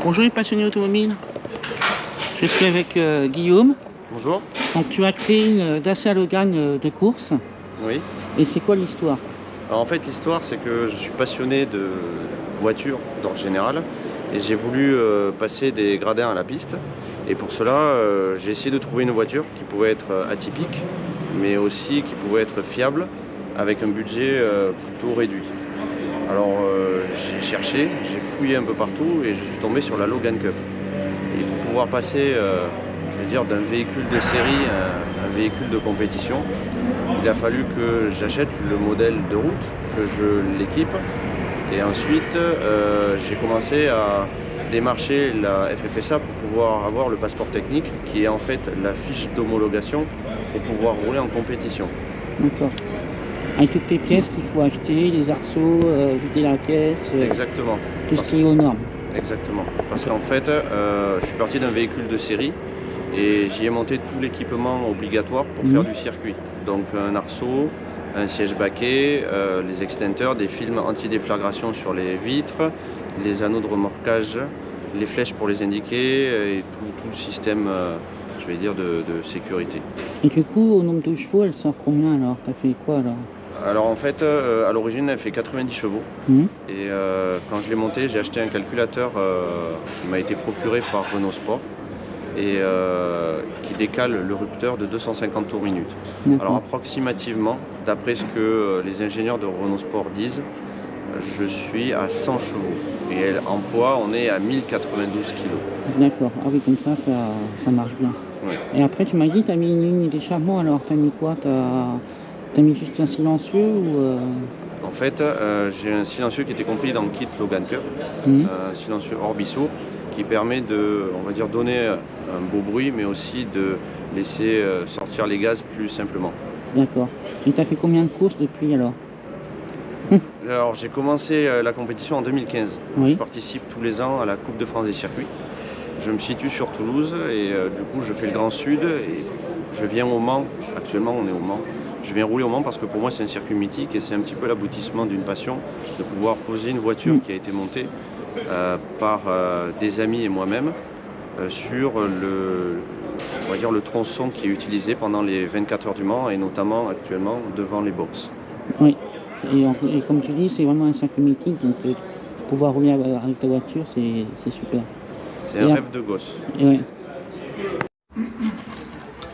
Bonjour les passionnés automobiles, je suis avec Guillaume. Bonjour. Donc tu as créé une Dacia Logan de course. Oui. Et c'est quoi l'histoire? Alors en fait l'histoire c'est que je suis passionné de voitures d'ordre général et j'ai voulu passer des gradins à la piste. Et pour cela j'ai essayé de trouver une voiture qui pouvait être atypique mais aussi qui pouvait être fiable avec un budget plutôt réduit. Alors j'ai cherché, j'ai fouillé un peu partout et je suis tombé sur la Logan Cup. Et pour pouvoir passer, je vais dire, d'un véhicule de série à un véhicule de compétition, il a fallu que j'achète le modèle de route, que je l'équipe. Et ensuite, j'ai commencé à démarcher la FFSA pour pouvoir avoir le passeport technique, qui est en fait la fiche d'homologation pour pouvoir rouler en compétition. D'accord. Avec toutes tes pièces qu'il faut acheter, les arceaux, vider la caisse, Exactement. tout ce qui est aux normes. Exactement. Parce qu'en fait, je suis parti d'un véhicule de série et j'y ai monté tout l'équipement obligatoire pour faire du circuit. Donc un arceau, un siège baquet, les extincteurs, des films anti-déflagration sur les vitres, les anneaux de remorquage, les flèches pour les indiquer et tout le système, je vais dire, de sécurité. Et du coup, au nombre de chevaux, elle sort combien alors? T'as fait quoi alors? Alors en fait, à l'origine, elle fait 90 chevaux. Et quand je l'ai montée, j'ai acheté un calculateur qui m'a été procuré par Renault Sport et qui décale le rupteur de 250 tours minute. Alors approximativement, d'après ce que les ingénieurs de Renault Sport disent, je suis à 100 chevaux. Et en poids, on est à 1092 kg. D'accord. Ah oui, comme ça marche bien. Oui. Et après, tu m'as dit, tu as mis une ligne d'échappement, alors tu as mis quoi? T'as mis juste un silencieux ou En fait, j'ai un silencieux qui était compris dans le kit Logan Cup, un silencieux Orbisourd qui permet de, on va dire, donner un beau bruit, mais aussi de laisser sortir les gaz plus simplement. D'accord. Et tu as fait combien de courses depuis alors? Alors j'ai commencé la compétition en 2015. Oui. Je participe tous les ans à la Coupe de France des circuits. Je me situe sur Toulouse et du coup je fais le Grand Sud et je viens au Mans. Actuellement on est au Mans. Je viens rouler au Mans parce que pour moi c'est un circuit mythique et c'est un petit peu l'aboutissement d'une passion de pouvoir poser une voiture qui a été montée par des amis et moi-même sur on va dire le tronçon qui est utilisé pendant les 24 heures du Mans et notamment actuellement devant les box. Oui. Et comme tu dis, c'est vraiment un circuit mythique, donc pouvoir rouler avec ta voiture, c'est super. C'est un rêve de gosse. Ouais.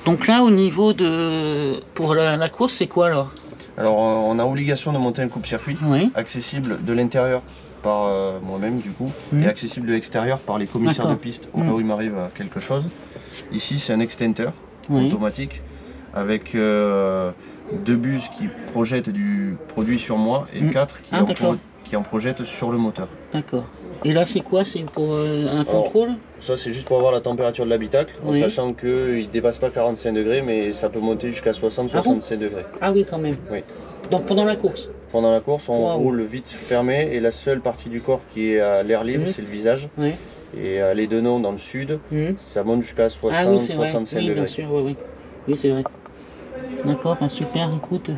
Donc là, au niveau pour la course, c'est quoi alors? Alors on a obligation de monter un coupe-circuit, accessible de l'intérieur par moi-même du coup, et accessible de l'extérieur par les commissaires de piste au cas où il m'arrive quelque chose. Ici c'est un extincteur automatique avec 2 bus qui projettent du produit sur moi et 4 qui en projettent sur le moteur. D'accord. Et là c'est quoi? C'est pour un contrôle? Ça c'est juste pour avoir la température de l'habitacle, en sachant qu'il ne dépasse pas 45 degrés mais ça peut monter jusqu'à 60-65 degrés. Ah oui quand même. Oui. Donc pendant la course? Pendant la course on roule vite fermé et la seule partie du corps qui est à l'air libre c'est le visage. Et les deux noms dans le sud, ça monte jusqu'à 60-65 degrés. Bien sûr, oui c'est vrai. D'accord, super, écoute.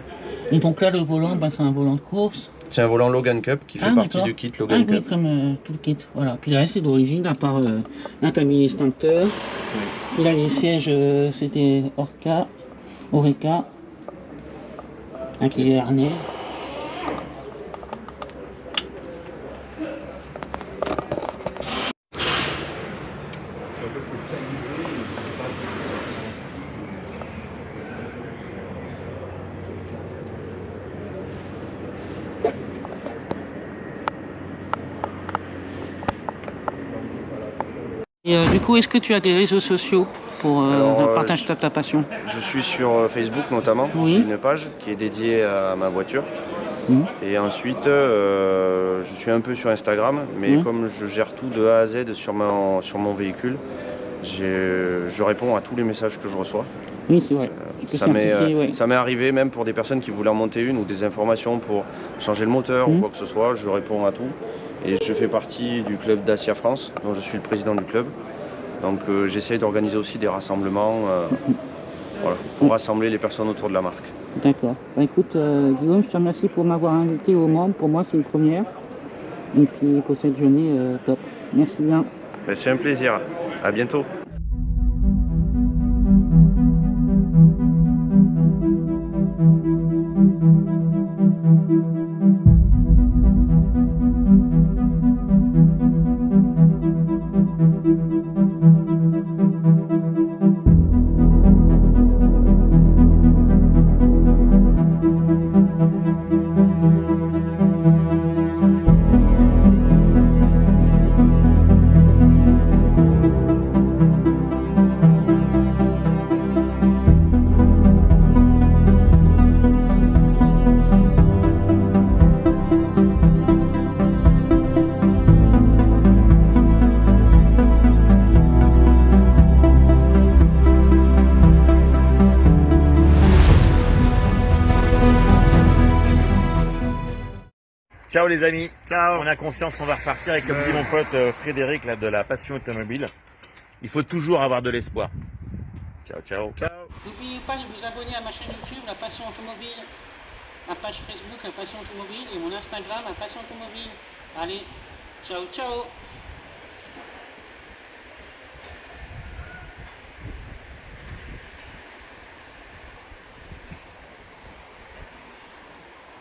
Et donc là le volant, c'est un volant de course. C'est un volant Logan Cup qui fait partie du kit Logan Cup. Oui, comme tout le kit. Voilà. Puis le reste c'est d'origine, à part là tu as mis l'extincteur. Là les sièges c'était Oreca. Avec les harnais. Et du coup, est-ce que tu as des réseaux sociaux pour partager ta passion? Je suis sur Facebook notamment, j'ai une page qui est dédiée à ma voiture. Et ensuite, je suis un peu sur Instagram, mais comme je gère tout de A à Z sur mon véhicule, je réponds à tous les messages que je reçois. Oui, c'est vrai. Ça m'est arrivé même pour des personnes qui voulaient en monter une ou des informations pour changer le moteur ou quoi que ce soit, je réponds à tout. Et je fais partie du club Dacia France, dont je suis le président du club. Donc j'essaie d'organiser aussi des rassemblements pour rassembler les personnes autour de la marque. D'accord. Bah, écoute Guillaume, je te remercie pour m'avoir invité au Mans. Pour moi c'est une première. Et puis pour cette journée, top. Merci bien. Ben, c'est un plaisir. À bientôt. Ciao les amis, ciao. On a confiance, on va repartir et comme dit mon pote Frédéric là, de la passion automobile, il faut toujours avoir de l'espoir. Ciao, ciao. N'oubliez pas de vous abonner à ma chaîne YouTube, La Passion Automobile, ma page Facebook, La Passion Automobile, et mon Instagram, La Passion Automobile. Allez, ciao, ciao.